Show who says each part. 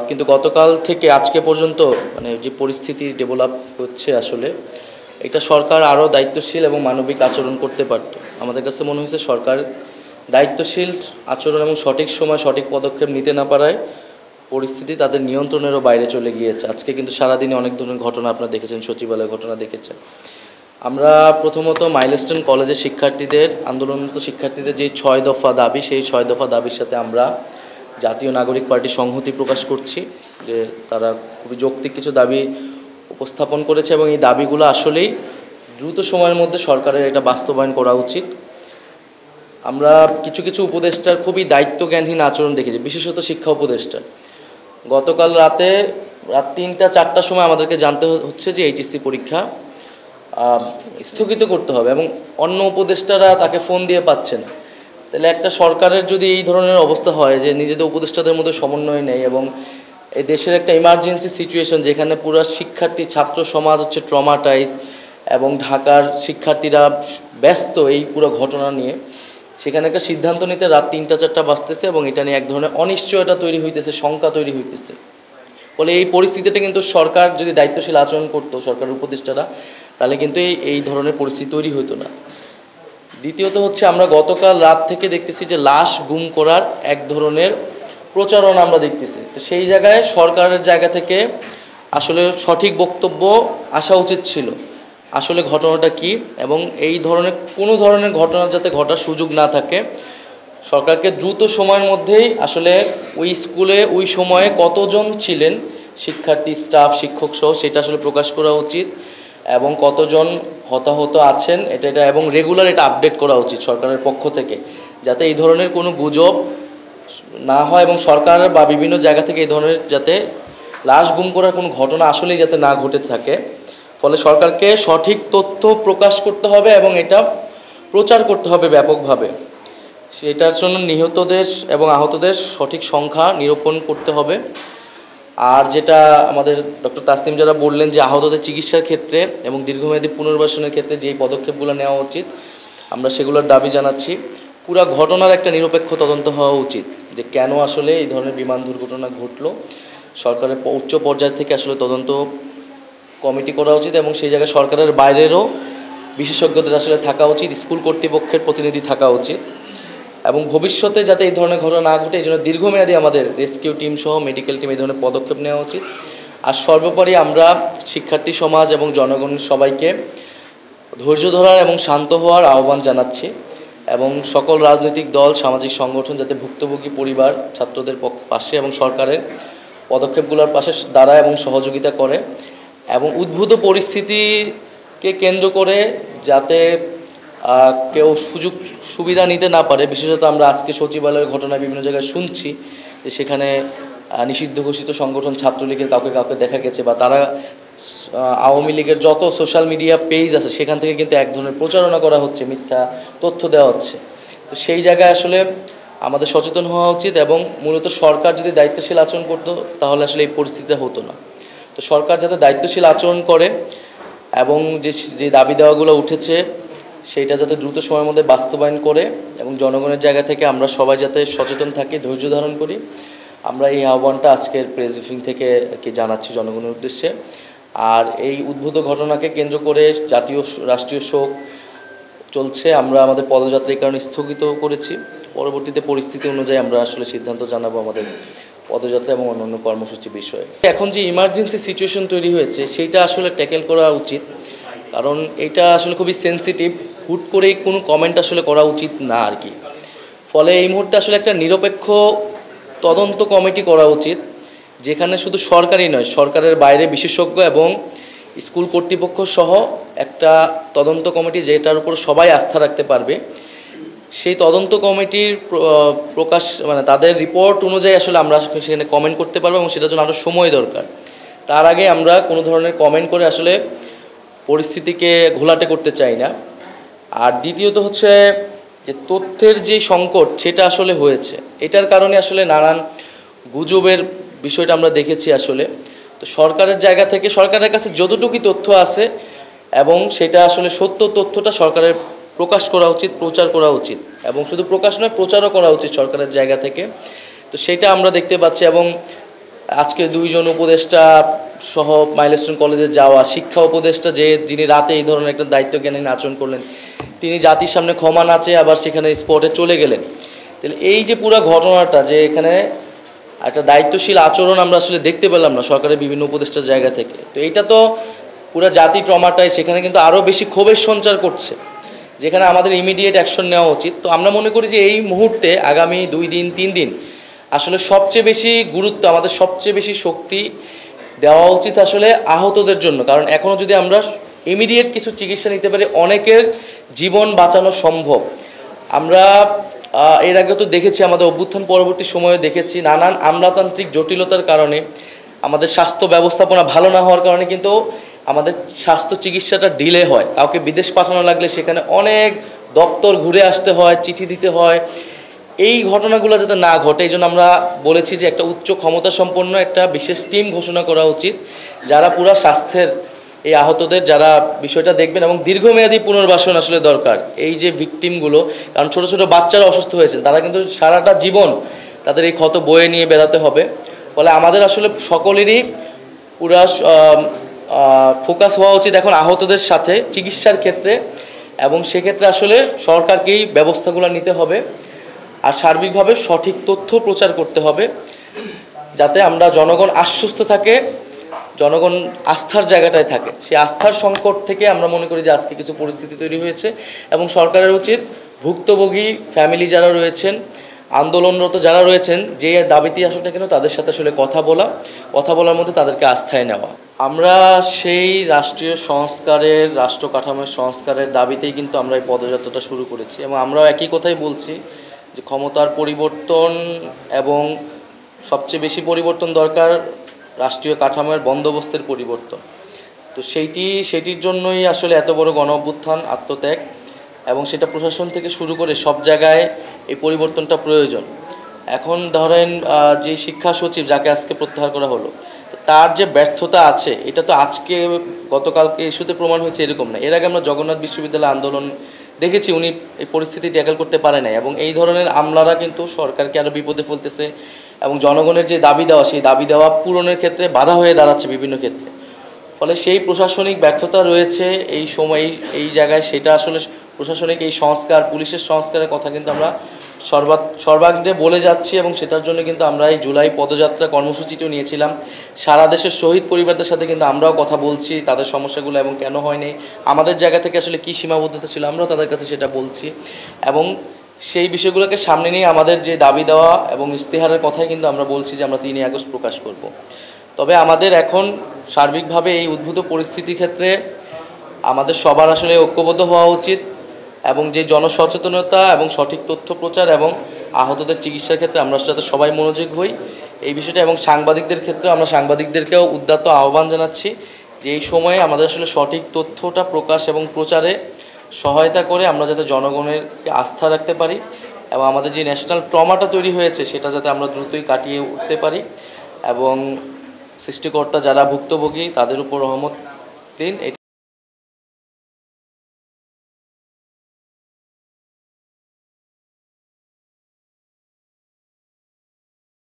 Speaker 1: কিন্তু গতকাল থেকে আজকে পর্যন্ত মানে যে পরিস্থিতি ডেভেলপ হচ্ছে আসলে এটা সরকার আরও দায়িত্বশীল এবং মানবিক আচরণ করতে পারত। আমাদের কাছে মনে হয়েছে সরকার দায়িত্বশীল আচরণ এবং সঠিক সময় সঠিক পদক্ষেপ নিতে না পারায় পরিস্থিতি তাদের নিয়ন্ত্রণেরও বাইরে চলে গিয়েছে। আজকে কিন্তু সারাদিনে অনেক ধরনের ঘটনা আপনারা দেখেছেন, সচিবালয়ের ঘটনা দেখেছেন। আমরা প্রথমত মাইলস্টোন কলেজের শিক্ষার্থীদের আন্দোলনরত শিক্ষার্থীদের যে 6 দফা দাবি, সেই 6 দফা দাবির সাথে আমরা জাতীয় নাগরিক পার্টি সংহতি প্রকাশ করছি যে তারা খুবই যৌক্তিক কিছু দাবি উপস্থাপন করেছে এবং এই দাবিগুলো আসলেই দ্রুত সময়ের মধ্যে সরকারের এটা বাস্তবায়ন করা উচিত। আমরা কিছু কিছু উপদেষ্টার খুবই দায়িত্বজ্ঞানহীন আচরণ দেখেছি, বিশেষত শিক্ষা উপদেষ্টার। গতকাল রাত 3টা-4টার সময় আমাদেরকে জানতে হচ্ছে যে এইচএসসি পরীক্ষা স্থগিত করতে হবে এবং অন্য উপদেষ্টারা তাকে ফোন দিয়ে পাচ্ছে না। তাহলে একটা সরকারের যদি এই ধরনের অবস্থা হয় যে নিজেদের উপদেষ্টাদের মধ্যে সমন্বয় নেই এবং এই দেশের একটা ইমার্জেন্সি সিচুয়েশন যেখানে পুরো শিক্ষার্থী ছাত্র সমাজ হচ্ছে ট্রমাটাইজ এবং ঢাকার শিক্ষার্থীরা ব্যস্ত এই পুরো ঘটনা নিয়ে, সেখানে একটা সিদ্ধান্ত নিতে রাত 3টা-4টা বাজতেছে এবং এটা নিয়ে এক ধরনের অনিশ্চয়তা তৈরি হইতেছে, শঙ্কা তৈরি হইতেছে। ফলে এই পরিস্থিতিটা কিন্তু সরকার যদি দায়িত্বশীল আচরণ করতো, সরকারের উপদেষ্টারা, তাহলে কিন্তু এই ধরনের পরিস্থিতি তৈরি হতো না। দ্বিতীয়ত হচ্ছে আমরা গতকাল রাত থেকে দেখতেছি যে লাশ গুম করার এক ধরনের প্রচারণা আমরা দেখতেছি। তো সেই জায়গায় সরকারের জায়গা থেকে আসলে সঠিক বক্তব্য আসা উচিত ছিল আসলে ঘটনাটা কি এবং এই ধরনের কোনো ধরনের ঘটনা যাতে ঘটার সুযোগ না থাকে। সরকারকে দ্রুত সময়ের মধ্যেই আসলে ওই স্কুলে ওই সময়ে কতজন ছিলেন শিক্ষার্থী, স্টাফ, শিক্ষক সহ সেটা আসলে প্রকাশ করা উচিত এবং কতজন হতাহত আছেন এটা এবং রেগুলার এটা আপডেট করা উচিত সরকারের পক্ষ থেকে, যাতে এই ধরনের কোনো গুজব না হয় এবং সরকার বা বিভিন্ন জায়গা থেকে এই ধরনের যাতে লাশ গুম করার কোনো ঘটনা আসলেই যাতে না ঘটে থাকে। ফলে সরকারকে সঠিক তথ্য প্রকাশ করতে হবে এবং এটা প্রচার করতে হবে ব্যাপকভাবে। সেটার জন্য নিহতদের এবং আহতদের সঠিক সংখ্যা নিরূপণ করতে হবে। আর যেটা আমাদের ডক্টর তাসনিম যারা বললেন যে আহতদের চিকিৎসার ক্ষেত্রে এবং দীর্ঘমেয়াদী পুনর্বাসনের ক্ষেত্রে যেই পদক্ষেপগুলো নেওয়া উচিত আমরা সেগুলোর দাবি জানাচ্ছি। পুরো ঘটনার একটা নিরপেক্ষ তদন্ত হওয়া উচিত যে কেন আসলে এই ধরনের বিমান দুর্ঘটনা ঘটলো। সরকারের উচ্চ পর্যায় থেকে আসলে তদন্ত কমিটি করা উচিত এবং সেই জায়গায় সরকারের বাইরেরও বিশেষজ্ঞদের আসলে থাকা উচিত, স্কুল কর্তৃপক্ষের প্রতিনিধি থাকা উচিত এবং ভবিষ্যতে যাতে এই ধরনের ঘটনা না ঘটে এই জন্য দীর্ঘমেয়াদী আমাদের রেস্কিউ টিম সহ মেডিকেল টিম এই ধরনের পদক্ষেপ নেওয়া উচিত। আর সর্বোপরি আমরা শিক্ষার্থী সমাজ এবং জনগণ সবাইকে ধৈর্য ধরার এবং শান্ত হওয়ার আহ্বান জানাচ্ছি এবং সকল রাজনৈতিক দল, সামাজিক সংগঠন যাতে ভুক্তভোগী পরিবার, ছাত্রদের পাশে এবং সরকারের পদক্ষেপগুলোর পাশে দাঁড়ায় এবং সহযোগিতা করে এবং উদ্ভূত পরিস্থিতিকে কেন্দ্র করে যাতে কেউ সুযোগ সুবিধা নিতে না পারে। বিশেষত আমরা আজকে সচিবালয়ের ঘটনায় বিভিন্ন জায়গায় শুনছি যে সেখানে নিষিদ্ধ ঘোষিত সংগঠন ছাত্রলীগের কাউকে কাউকে দেখা গেছে বা তারা আওয়ামী লীগের যত সোশ্যাল মিডিয়া পেজ আছে সেখান থেকে কিন্তু এক ধরনের প্রচারণা করা হচ্ছে, মিথ্যা তথ্য দেওয়া হচ্ছে। তো সেই জায়গায় আসলে আমাদের সচেতন হওয়া উচিত এবং মূলত সরকার যদি দায়িত্বশীল আচরণ করতো তাহলে আসলে এই পরিস্থিতিটা হতো না। তো সরকার যাতে দায়িত্বশীল আচরণ করে এবং যে দাবি দেওয়াগুলো উঠেছে সেইটা যাতে দ্রুত সময়ের মধ্যে বাস্তবায়ন করে এবং জনগণের জায়গা থেকে আমরা সবাই যাতে সচেতন থাকি, ধৈর্য ধারণ করি, আমরা এই আহ্বানটা আজকের প্রেস ব্রিফিং থেকে কি জানাচ্ছি জনগণের উদ্দেশ্যে। আর এই উদ্ভূত ঘটনাকে কেন্দ্র করে জাতীয় রাষ্ট্রীয় শোক চলছে। আমরা আমাদের পদযাত্রা এই কারণে স্থগিত করেছি। পরবর্তীতে পরিস্থিতি অনুযায়ী আমরা আসলে সিদ্ধান্ত জানাবো আমাদের পদযাত্রা এবং অন্যান্য কর্মসূচি বিষয়ে। এখন যে ইমার্জেন্সি সিচুয়েশন তৈরি হয়েছে সেইটা আসলে ট্যাকেল করা উচিত, কারণ এটা আসলে খুবই সেন্সিটিভ। হুট করেই কোনো কমেন্ট আসলে করা উচিত না আর কি। ফলে এই মুহূর্তে আসলে একটা নিরপেক্ষ তদন্ত কমিটি করা উচিত যেখানে শুধু সরকারই নয়, সরকারের বাইরে বিশেষজ্ঞ এবং স্কুল কর্তৃপক্ষ সহ একটা তদন্ত কমিটি যেটার উপর সবাই আস্থা রাখতে পারবে। সেই তদন্ত কমিটির প্রকাশ মানে তাদের রিপোর্ট অনুযায়ী আসলে আমরা সেখানে কমেন্ট করতে পারবো এবং সেটার জন্য আরও সময় দরকার। তার আগে আমরা কোনো ধরনের কমেন্ট করে আসলে পরিস্থিতিকে ঘোলাটে করতে চাই না। আর দ্বিতীয়ত হচ্ছে যে তথ্যের যে সংকট সেটা আসলে হয়েছে, এটার কারণে আসলে নানান গুজবের বিষয়টা আমরা দেখেছি আসলে। তো সরকারের জায়গা থেকে সরকারের কাছে যতটুকুই তথ্য আছে এবং সেটা আসলে সত্য তথ্যটা সরকারের প্রকাশ করা উচিত, প্রচার করা উচিত এবং শুধু প্রকাশ নয় প্রচারও করা উচিত সরকারের জায়গা থেকে। তো সেটা আমরা দেখতে পাচ্ছি এবং আজকে দুইজন উপদেষ্টা সহ মাইলস্টোন কলেজে যাওয়া, শিক্ষা উপদেষ্টা যিনি রাতে এই ধরনের একটা দায়িত্বজ্ঞানহীন আচরণ করলেন, তিনি জাতির সামনে ক্ষমা না চেয়ে আবার সেখানে স্পটে চলে গেলেন। তাহলে এই যে পুরো ঘটনাটা, যে এখানে একটা দায়িত্বশীল আচরণ আমরা আসলে দেখতে পেলাম না সরকারের বিভিন্ন উপদেষ্টার জায়গা থেকে, তো এইটা তো পুরো জাতি ট্রমাটায়, সেখানে কিন্তু আরও বেশি ক্ষোভের সঞ্চার করছে, যেখানে আমাদের ইমিডিয়েট অ্যাকশন নেওয়া উচিত। তো আমরা মনে করি যে এই মুহূর্তে আগামী 2 দিন 3 দিন আসলে সবচেয়ে বেশি গুরুত্ব, আমাদের সবচেয়ে বেশি শক্তি দেওয়া উচিত আসলে আহতদের জন্য। কারণ এখনও যদি আমরা ইমিডিয়েট কিছু চিকিৎসা নিতে পারি, অনেকের জীবন বাঁচানো সম্ভব। আমরা এর আগে তো দেখেছি, আমাদের অভ্যুত্থান পরবর্তী সময়ে দেখেছি, নানান আমলাতান্ত্রিক জটিলতার কারণে, আমাদের স্বাস্থ্য ব্যবস্থাপনা ভালো না হওয়ার কারণে কিন্তু আমাদের স্বাস্থ্য চিকিৎসাটা ডিলে হয়। কাউকে বিদেশ পাঠানো লাগলে সেখানে অনেক দপ্তর ঘুরে আসতে হয়, চিঠি দিতে হয়। এই ঘটনাগুলো যাতে না ঘটে, এই জন্য আমরা বলেছি যে একটা উচ্চ ক্ষমতা সম্পন্ন একটা বিশেষ টিম ঘোষণা করা উচিত, যারা পুরো স্বাস্থ্যের এই আহতদের যারা বিষয়টা দেখবেন, এবং দীর্ঘমেয়াদী পুনর্বাসন আসলে দরকার। এই যে ভিকটিমগুলো, কারণ ছোট ছোট বাচ্চারা অসুস্থ হয়েছেন, তারা কিন্তু সারাটা জীবন তাদের এই ক্ষত বয়ে নিয়ে বেড়াতে হবে। ফলে আমাদের আসলে সকলেরই পুরা ফোকাস হওয়া উচিত এখন আহতদের সাথে চিকিৎসার ক্ষেত্রে, এবং সেক্ষেত্রে আসলে সরকারকেই ব্যবস্থাগুলো নিতে হবে, আর সার্বিকভাবে সঠিক তথ্য প্রচার করতে হবে, যাতে আমরা জনগণ আশ্বস্ত থাকে, জনগণ আস্থার জায়গাটায় থাকে। সেই আস্থার সংকট থেকে আমরা মনে করি যে আজকে কিছু পরিস্থিতি তৈরি হয়েছে, এবং সরকারের উচিত ভুক্তভোগী ফ্যামিলি যারা রয়েছেন, আন্দোলনরত যারা রয়েছেন, যে দাবিতে আসুক না কেন, তাদের সাথে আসলে কথা বলার মধ্যে তাদেরকে আস্থায় নেওয়া। আমরা সেই রাষ্ট্রীয় সংস্কারের, রাষ্ট্র কাঠামোর সংস্কারের দাবিতেই কিন্তু আমরা এই পদযাত্রাটা শুরু করেছি, এবং আমরাও একই কথাই বলছি যে ক্ষমতার পরিবর্তন, এবং সবচেয়ে বেশি পরিবর্তন দরকার রাষ্ট্রীয় কাঠামোর বন্দোবস্তের পরিবর্তন। তো সেটির জন্যই আসলে এত বড় গণ অভ্যুত্থান, আত্মত্যাগ, এবং সেটা প্রশাসন থেকে শুরু করে সব জায়গায় এই পরিবর্তনটা প্রয়োজন। এখন ধরেন যে শিক্ষা সচিব, যাকে আজকে প্রত্যাহার করা হলো, তার যে ব্যর্থতা আছে, এটা তো আজকে গতকালকে ইস্যুতে প্রমাণ হয়েছে এরকম না। এর আগে আমরা জগন্নাথ বিশ্ববিদ্যালয় আন্দোলন দেখেছি, উনি এই পরিস্থিতি ট্যাকেল করতে পারে নাই, এবং এই ধরনের আমলারা কিন্তু সরকারকে আরও বিপদে ফেলতেছে, এবং জনগণের যে দাবি দেওয়া, সেই দাবি দেওয়া পূরণের ক্ষেত্রে বাধা হয়ে দাঁড়াচ্ছে বিভিন্ন ক্ষেত্রে। ফলে সেই প্রশাসনিক ব্যর্থতা রয়েছে এই সময়, এই জায়গায়, সেটা আসলে প্রশাসনিক এই সংস্কার, পুলিশের সংস্কারের কথা কিন্তু আমরা সর্বাগ্রে বলে যাচ্ছি, এবং সেটার জন্য কিন্তু আমরা এই জুলাই পদযাত্রা কর্মসূচিটিও নিয়েছিলাম। সারা দেশের শহীদ পরিবারদের সাথে কিন্তু আমরাও কথা বলছি, তাদের সমস্যাগুলো এবং কেন হয়নি, আমাদের জায়গা থেকে আসলে কী সীমাবদ্ধতা ছিল, আমরাও তাদের কাছে সেটা বলছি, এবং সেই বিষয়গুলোকে সামনে নিয়ে আমাদের যে দাবি দেওয়া এবং ইস্তেহারের কথাই কিন্তু আমরা বলছি যে আমরা 3 আগস্ট প্রকাশ করব। তবে আমাদের এখন সার্বিকভাবে এই উদ্ভূত পরিস্থিতির ক্ষেত্রে আমাদের সবার আসলে ঐক্যবদ্ধ হওয়া উচিত, এবং যে জনসচেতনতা এবং সঠিক তথ্য প্রচার এবং আহতদের চিকিৎসার ক্ষেত্রে আমরা যাতে সবাই মনোযোগ হই এই বিষয়টা, এবং সাংবাদিকদের ক্ষেত্রে আমরা সাংবাদিকদেরকেও উদ্যত আহ্বান জানাচ্ছি যে এই সময়ে আমাদের আসলে সঠিক তথ্যটা প্রকাশ এবং প্রচারে সহায়তা করে আমরা যাতে জনগণের আস্থা রাখতে পারি, এবং আমাদের যে ন্যাশনাল ট্রমাটা তৈরি হয়েছে সেটা যাতে আমরা দ্রুতই কাটিয়ে উঠতে পারি, এবং সৃষ্টিকর্তা যারা ভুক্তভোগী তাদের উপর রহমত দিন, এটা